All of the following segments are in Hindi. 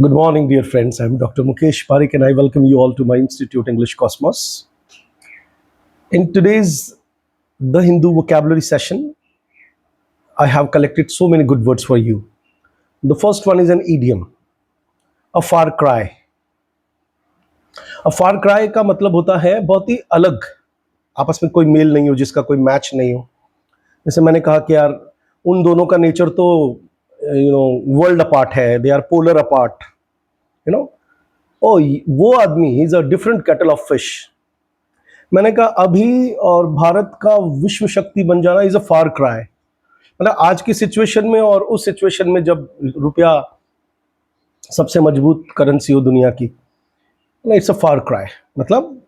Good morning, dear friends. I'm Dr. Mukesh Parikh, and I welcome you all to my Institute English Cosmos. In today's The Hindu vocabulary session, I have collected so many good words for you. The first one is an idiom, a far cry. A far cry का मतलब होता है बहुत ही अलग, आपस में कोई मेल नहीं हो, जिसका कोई मैच नहीं हो. जैसे मैंने कहा कि यार उन दोनों का नेचर तो वर्ल्ड अपार्ट है, they are polar apart. You know oh वो आदमी is a different cattle of fish. मैंने कहा अभी और भारत का विश्व शक्ति बन जाना इज अ फार क्राई. मतलब आज की सिचुएशन में और उस सिचुएशन में जब रुपया सबसे मजबूत करेंसी हो दुनिया की, इट्स अ फार क्राई. मतलब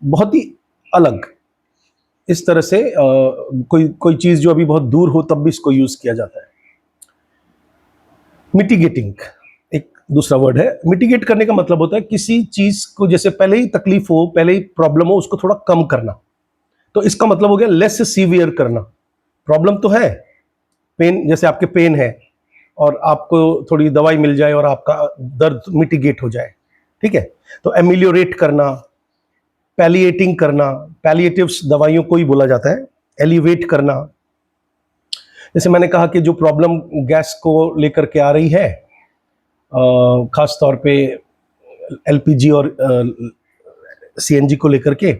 बहुत ही अलग. इस तरह से कोई कोई चीज जो अभी बहुत दूर हो तब भी इसको यूज किया जाता है. मिटिगेटिंग एक दूसरा वर्ड है. मिटिगेट करने का मतलब होता है किसी चीज को, जैसे पहले ही तकलीफ हो, पहले ही प्रॉब्लम हो, उसको थोड़ा कम करना. तो इसका मतलब हो गया लेस सीवियर करना. प्रॉब्लम तो है, पेन, जैसे आपके पेन है और आपको थोड़ी दवाई मिल जाए और आपका दर्द मिटिगेट हो जाए, ठीक है. तो एमिलियोरेट करना, पैलिएटिंग करना, पैलिएटिव्स दवाइयों को ही बोला जाता है. एलिवेट करना, जैसे मैंने कहा कि जो प्रॉब्लम गैस को लेकर के आ रही है, खास तौर पे एलपीजी और सीएनजी को लेकर के,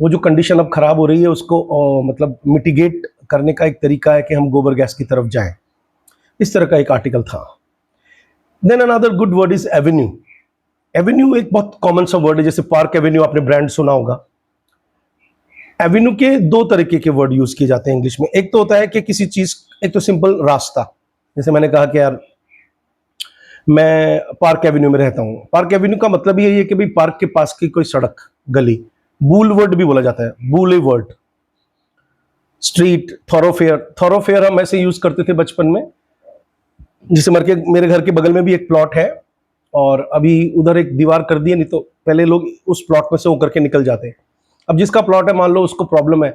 वो जो कंडीशन अब खराब हो रही है उसको मतलब मिटिगेट करने का एक तरीका है कि हम गोबर गैस की तरफ जाएं. इस तरह का एक आर्टिकल था. Then another good word is avenue. Avenue एक बहुत कॉमन सा वर्ड है. जैसे पार्क एवेन्यू आपने ब्रांड सुना होगा. एवेन्यू के दो तरीके के वर्ड यूज किए जाते हैं इंग्लिश में. एक तो होता है कि किसी चीज, एक तो सिंपल रास्ता. जैसे मैंने कहा कि यार मैं पार्क एवेन्यू में रहता हूँ. पार्क एवेन्यू का मतलब ये है कि भाई पार्क के पास की कोई सड़क, गली. बूल वर्ड भी बोला जाता है, बूले वर्ड. स्ट्रीट, थॉरोफेयर. थॉरोफेयर हम ऐसे यूज करते थे बचपन में. जिसे मेरे घर के बगल में भी एक प्लॉट है और अभी उधर एक दीवार कर दी है, नहीं तो पहले लोग उस प्लॉट में से होकर के निकल जाते हैं. अब जिसका प्लॉट है, मान लो उसको प्रॉब्लम है,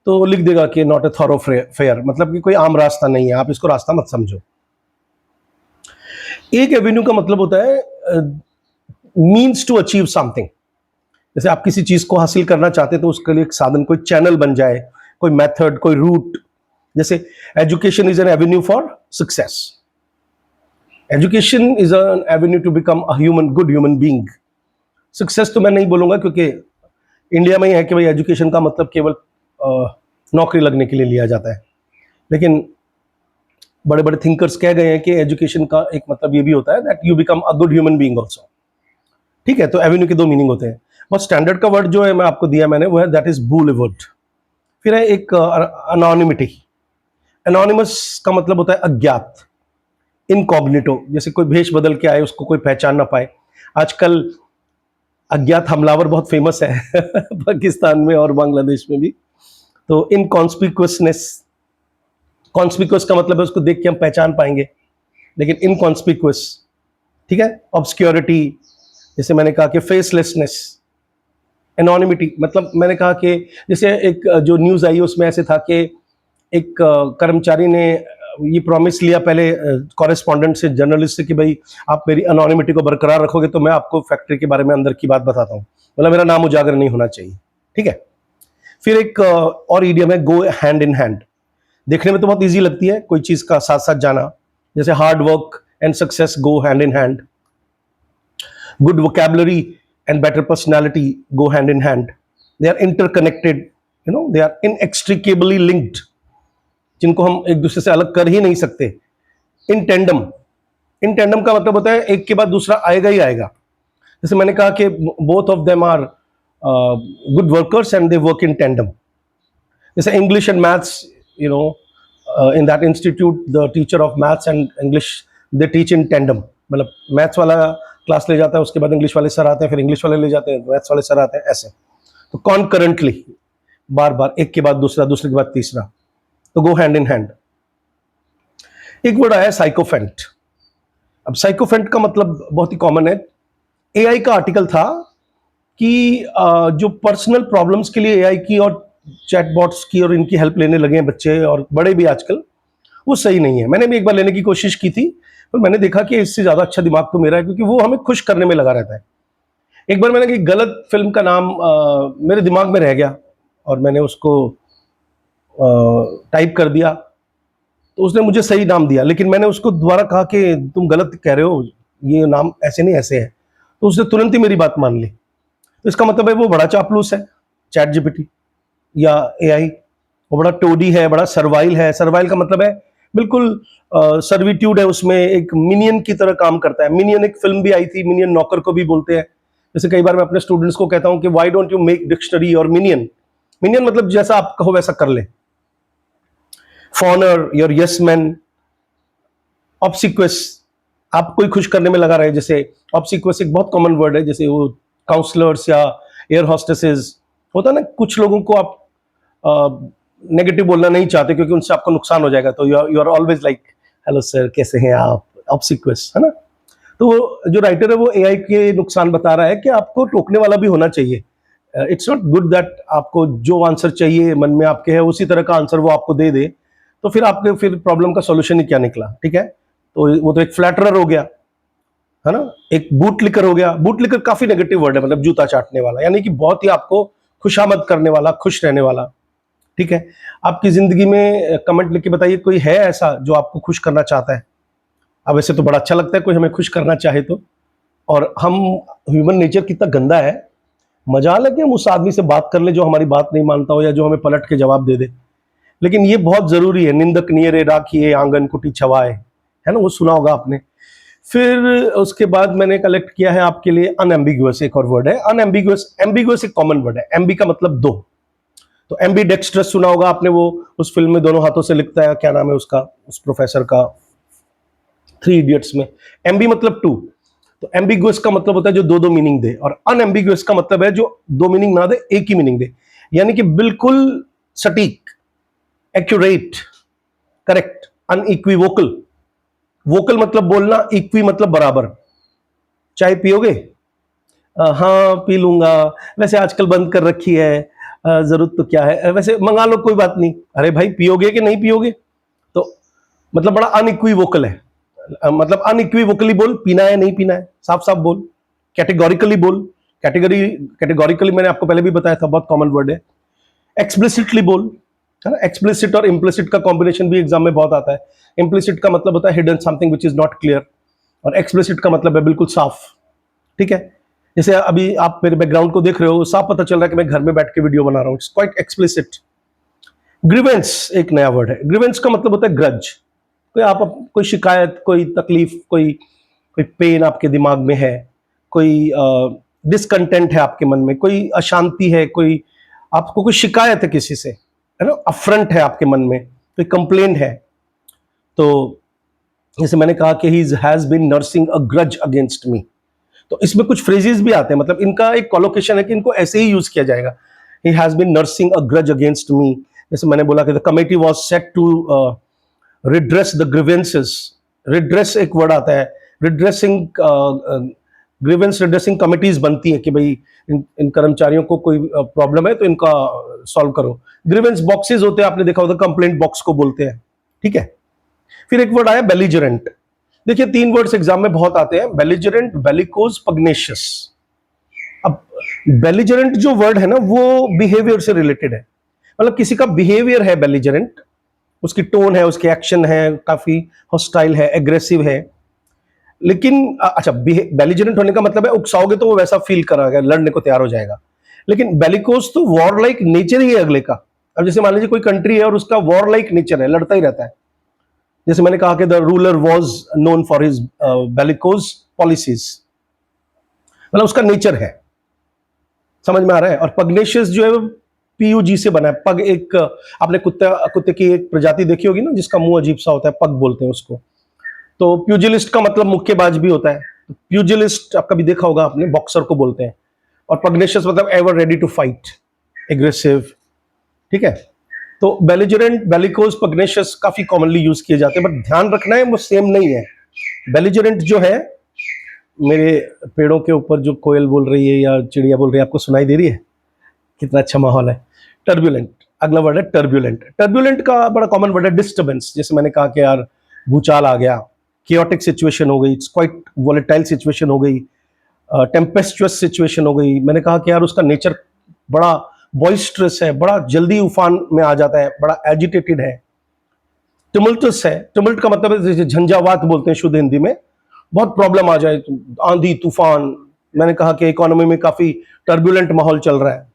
तो लिख देगा कि नॉट ए थॉरोफेयर, मतलब कि कोई आम रास्ता नहीं है, आप इसको रास्ता मत समझो. एक एवेन्यू का मतलब होता है मीन्स टू अचीव समथिंग. जैसे आप किसी चीज को हासिल करना चाहते हैं तो उसके लिए एक साधन, कोई चैनल बन जाए, कोई मेथड, कोई रूट. जैसे education is an avenue for success. Education is an avenue to become a human, good human being. Success तो मैं नहीं बोलूंगा, क्योंकि इंडिया में ही है कि भाई एजुकेशन का मतलब केवल नौकरी लगने के लिए लिया जाता है. लेकिन बड़े बड़े थिंकर्स कह गए हैं कि एजुकेशन का एक मतलब ये भी होता है that you become a good human being also. ठीक है. तो एवेन्यू के दो मीनिंग होते हैं. बहुत स्टैंडर्ड का वर्ड जो है मैं आपको दिया मैंने, वो है दैट इज बूलेवर्ड. फिर है एक अनोनिमिटी. एनोनिमस का मतलब होता है अज्ञात, इनकॉग्निटो. जैसे कोई भेष बदल के आए, उसको कोई पहचान ना पाए. आजकल अज्ञात हमलावर बहुत फेमस है पाकिस्तान में और बांग्लादेश में भी. तो इनकॉन्स्पिक्वसनेस. कॉन्स्पिक्वस का मतलब है उसको देख के हम पहचान पाएंगे, लेकिन इनकॉन्स्पिक्वस, ठीक है. ऑब्सक्योरिटी, जैसे मैंने कहा कि फेसलेसनेस. एनोनिमिटी मतलब मैंने कहा कि जैसे एक जो न्यूज़ आई उसमें ऐसे था कि एक कर्मचारी ने ये प्रॉमिस लिया पहले कॉरेस्पॉन्डेंट से, जर्नलिस्ट से, कि भाई आप मेरी अनोनिमिटी को बरकरार रखोगे तो मैं आपको फैक्ट्री के बारे में अंदर की बात बताता हूँ, मतलब मेरा नाम उजागर नहीं होना चाहिए, ठीक है. फिर एक और इडियम है गो हैंड इन हैंड. देखने में तो बहुत ईजी लगती है कोई चीज का साथ साथ जाना. जैसे hard work and success go hand in hand. Good vocabulary and better personality go hand in hand. They are interconnected, they are inextricably linked, जिनको हम एक दूसरे से अलग कर ही नहीं सकते. इन टेंडम. इन टेंडम का मतलब होता है एक के बाद दूसरा आएगा ही आएगा. जैसे मैंने कहा कि both of them are good workers and they work in tandem. जैसे English and maths, in that institute the teacher of maths and English, they teach in tandem. मतलब मैथ्स वाला क्लास ले जाता है, उसके बाद इंग्लिश वाले सर आते हैं, फिर इंग्लिश वाले ले जाते हैं, मैथ्स वाले सर आते हैं, ऐसे. तो कॉन्करेंटली, बार बार, एक के बाद दूसरा, दूसरे के बाद तीसरा. तो गो हैंड इन हैंड. एक वर्ड आया साइकोफेंट. अब साइकोफेंट का मतलब बहुत ही कॉमन है. एआई का आर्टिकल था कि जो पर्सनल प्रॉब्लम्स के लिए एआई की और चैटबॉट्स की और इनकी हेल्प लेने लगे हैं बच्चे और बड़े भी आजकल, वो सही नहीं है। मैंने भी एक बार लेने की कोशिश की थी, पर मैंने देखा कि इससे ज़्यादा अच्छा दिमाग तो मेरा है, क्योंकि वो हमें खुश करने में लगा रहता है। एक बार मैंने एक गलत फ़िल्म का नाम मेरे दिमाग में रह गया और मैंने उसको टाइप कर दिया, तो उसने मुझे सही नाम दिया, लेकिन मैंने उसको दोबारा कहा कि तुम गलत कह रहे हो, ये नाम ऐसे नहीं ऐसे है। तो उसने तुरंत ही मेरी बात मान ली। तो इसका मतलब है वो बड़ा चापलूस है, चैट जीपीटी या एआई। वो बड़ा टोडी है, बड़ा सर्वाइल है। सर्वाइल का मतलब है बिल्कुल सर्विट्यूड है, उसमें एक मिनियन की तरह काम करता है। मिनियन एक फिल्म भी आई थी, मिनियन नौकर को भी बोलते हैं। जैसे कई बार मैं अपने स्टूडेंट्स को कहता हूं कि why don't you make dictionary और मिनियन। मिनियन मतलब जैसा आप कहो वैसा कर ले। फॉनर, योर यस मैन। ऑब्सिक्वस, आप कोई खुश करने में लगा रहे, जैसे ऑब्सिक्वस एक बहुत कॉमन वर्ड है, जैसे वो काउंसलर्स या एयर हॉस्टेसेस होता है ना, कुछ लोगों को आप नेगेटिव बोलना नहीं चाहते क्योंकि उनसे आपको नुकसान हो जाएगा, तो you are always like hello sir कैसे हैं आप, ऑब्सिक्वस, है ना। तो वो जो राइटर है वो एआई के नुकसान बता रहा है कि आपको टोकने वाला भी होना चाहिए। इट्स नॉट गुड दैट आपको जो आंसर चाहिए मन में आपके है उसी तरह का आंसर वो आपको दे दे, तो फिर आपके फिर प्रॉब्लम का सॉल्यूशन ही क्या निकला, ठीक है। तो वो तो एक फ्लैटरर हो गया, है ना। एक बूट लिकर हो गया। बूट लिकर काफी नेगेटिव वर्ड है, मतलब जूता चाटने वाला, यानी कि बहुत ही आपको खुशामद करने वाला, खुश रहने वाला, ठीक है। आपकी जिंदगी में कमेंट लिख के बताइए कोई है ऐसा जो आपको खुश करना चाहता है। अब वैसे तो बड़ा अच्छा लगता है कोई हमें खुश करना चाहे तो, और हम ह्यूमन नेचर कितना गंदा है, मजाल है कि हम उस आदमी से बात कर ले जो हमारी बात नहीं मानता हो या जो हमें पलट के जवाब दे दे। लेकिन ये बहुत जरूरी है, निंदक नियरे राखिए आंगन कुटी छवाए, है ना, वो सुना होगा आपने। फिर उसके बाद मैंने कलेक्ट किया है आपके लिए अनएम्बिगुअस, एक और वर्ड है अनएम्बिगुअस। एम्बिगुअस एक कॉमन वर्ड है, एम्बी का मतलब दो, तो एम्बी डेक्स्ट्रस सुना होगा आपने, वो उस फिल्म में दोनों हाथों से लिखता है, क्या नाम है उसका, उस प्रोफेसर का, 3 इडियट्स में। एम्बी मतलब टू, तो एम्बिगुअस का मतलब होता है जो दो दो मीनिंग दे, और अनएम्बिगुअस का मतलब है जो दो मीनिंग ना दे, एक ही मीनिंग दे, यानी कि बिल्कुल सटीक, एक्यूरेट, करेक्ट, अनइक्विवोकल। वोकल मतलब बोलना, इक्वी मतलब बराबर। चाय पियोगे? हाँ पी लूंगा, वैसे आजकल बंद कर रखी है, जरूरत तो क्या है, वैसे मंगा लो कोई बात नहीं। अरे भाई पियोगे कि नहीं पियोगे? तो मतलब बड़ा अनइक्विवोकल है। मतलब अनइक्विवोकली बोल, पीना है नहीं पीना है, साफ साफ बोल। कैटेगोरिकली बोल, कैटेगोरिकली मैंने आपको पहले भी बताया था, बहुत कॉमन वर्ड है। एक्सप्लिसिटली बोल, है ना। एक्सप्लिसिट और इम्प्लिसिट का कॉम्बिनेशन भी एग्जाम में बहुत आता है। इम्प्लिसिट का मतलब होता है hidden something which is not clear, और एक्सप्लिसिट का मतलब है बिल्कुल साफ, ठीक है। जैसे अभी आप मेरे बैकग्राउंड को देख रहे हो, साफ पता चल रहा है कि मैं घर में बैठ के वीडियो बना रहा हूँ, इट्स क्वाइट एक्सप्लिसिट। ग्रीवेंस एक नया वर्ड है। ग्रीवेंस का मतलब होता है ग्रज। कोई आप कोई शिकायत, कोई तकलीफ, कोई कोई पेन आपके दिमाग में है, कोई डिसकंटेंट है आपके मन में, कोई अशांति है, कोई आपको कोई शिकायत है किसी से, है ना, अफरंट है आपके मन में, कोई कंप्लेंट है। तो जैसे मैंने कहा कि he has been nursing a grudge against me, तो इसमें कुछ फ्रेजेस भी आते हैं, मतलब इनका एक कॉलोकेशन है कि इनको ऐसे ही यूज किया जाएगा। He has been nursing a grudge against me, जैसे मैंने बोला कि the committee was set to redress the grievances. Redress एक वर्ड आता है, रिड्रेसिंग, ग्रीवेंस रिड्रेसिंग कमिटीज बनती है कि भाई इन कर्मचारियों को कोई प्रॉब्लम है तो इनका सॉल्व करो। ग्रीवेंस बॉक्सेस होते हैं, आपने देखा होगा, कंप्लेंट बॉक्स को बोलते हैं, ठीक है। फिर एक वर्ड आया बेलिजरेंट। देखिए 3 वर्ड्स एग्जाम में बहुत आते हैं, बेलिजरेंट, बेलिकोज, पग्नेशियस। अब बेलिजरेंट जो वर्ड है ना वो बिहेवियर से रिलेटेड है, मतलब किसी का बिहेवियर है बेलिजरेंट, उसकी टोन है, उसके एक्शन है, काफी हॉस्टाइल है, एग्रेसिव है। लेकिन अच्छा, बेलिजरेंट होने का मतलब है उकसाओगे तो वो वैसा फील करेगा, लड़ने को तैयार हो जाएगा। लेकिन बेलिकोज तो वॉर लाइक नेचर ही है अगले का। अब जैसे मान लीजिए कोई कंट्री है और उसका वॉर लाइक नेचर है, लड़ता ही रहता है। जैसे मैंने कहा कि the ruler was known for his bellicose policies, मतलब उसका नेचर है, समझ में आ रहा है। और पग्नेशियस जो है पीयूजी से बना है। पग एक आपने कुत्ते की एक प्रजाति देखी होगी ना जिसका मुंह अजीब सा होता है, पग बोलते हैं उसको। तो प्यूजिलिस्ट का मतलब मुक्केबाज भी होता है, तो प्यूजिलिस्ट आप कभी देखा होगा आपने, बॉक्सर को बोलते हैं। और पग्नेशियस मतलब ever ready to fight, aggressive, ठीक है। तो बेलिजरेंट, बेलिकोज, पग्नेशियस काफी कॉमनली यूज किए जाते हैं, बट ध्यान रखना है वो सेम नहीं है। बेलिजरेंट जो है, मेरे पेड़ों के ऊपर जो कोयल बोल रही है या चिड़िया बोल रही है, आपको सुनाई दे रही है? कितना अच्छा माहौल है। टर्बुलेंट, अगला वर्ड है टर्बुलेंट। टर्बुलेंट का बड़ा कॉमन वर्ड है डिस्टर्बेंस। जैसे मैंने कहा कि यार भूचाल आ गया, chaotic सिचुएशन हो गई, इट्स क्वाइट वोलेटाइल सिचुएशन हो गई, टेम्पेस्चुअस सिचुएशन हो गई। मैंने कहा कि यार उसका नेचर बड़ा बॉइस्ट्रस है, बड़ा जल्दी उफान में आ जाता है, बड़ा एजिटेटेड है, टिमल्टस है। टिमल्ट का मतलब है जैसे झंझावात बोलते हैं शुद्ध हिंदी में, बहुत प्रॉब्लम आ जाए, आंधी तूफान। मैंने कहा कि इकोनॉमी में काफी टर्बुलेंट माहौल चल रहा है,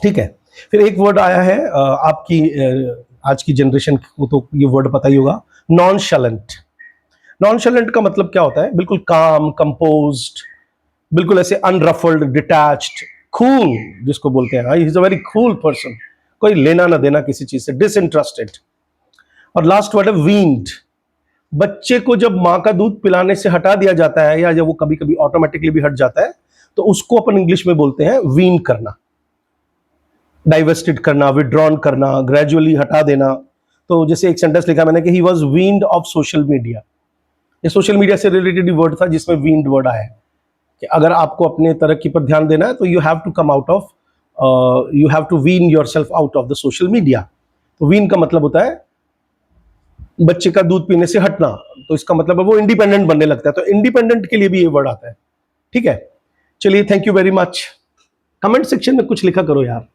ठीक है। फिर एक वर्ड आया है आपकी आज की जनरेशन को तो ये वर्ड पता ही होगा, नॉनशलेंट। नॉनशलेंट का मतलब क्या होता है? बिल्कुल काम, कंपोज्ड, बिल्कुल ऐसे अनरफल्ड, डिटैच्ड, कूल जिसको बोलते हैं। He is a very cool person, कोई लेना ना देना किसी चीज से, डिसइंटरेस्टेड। और लास्ट वर्ड है वीन्ड। बच्चे को जब माँ का दूध पिलाने से हटा दिया जाता है, या जब वो कभी कभी ऑटोमेटिकली भी हट जाता है, तो उसको अपन इंग्लिश में बोलते हैं वीन करना, डाइवर्स्टेड करना, विड्रॉन करना, ग्रेजुअली हटा देना। तो जैसे एक सेंटेंस लिखा मैंने कि he was weaned of social media. ये सोशल मीडिया से रिलेटेड वर्ड था जिसमें वीन्ड वर्ड आया है कि अगर आपको अपने तरक्की पर ध्यान देना है तो you have to come out of, you have to wean yourself out of the social media. तो वीन का मतलब होता है बच्चे का दूध पीने से हटना, तो इसका मतलब है वो इंडिपेंडेंट बनने लगता है। तो इंडिपेंडेंट के लिए भी ये वर्ड आता है, ठीक है। चलिए, thank you very much. Comment section में कुछ लिखा करो यार।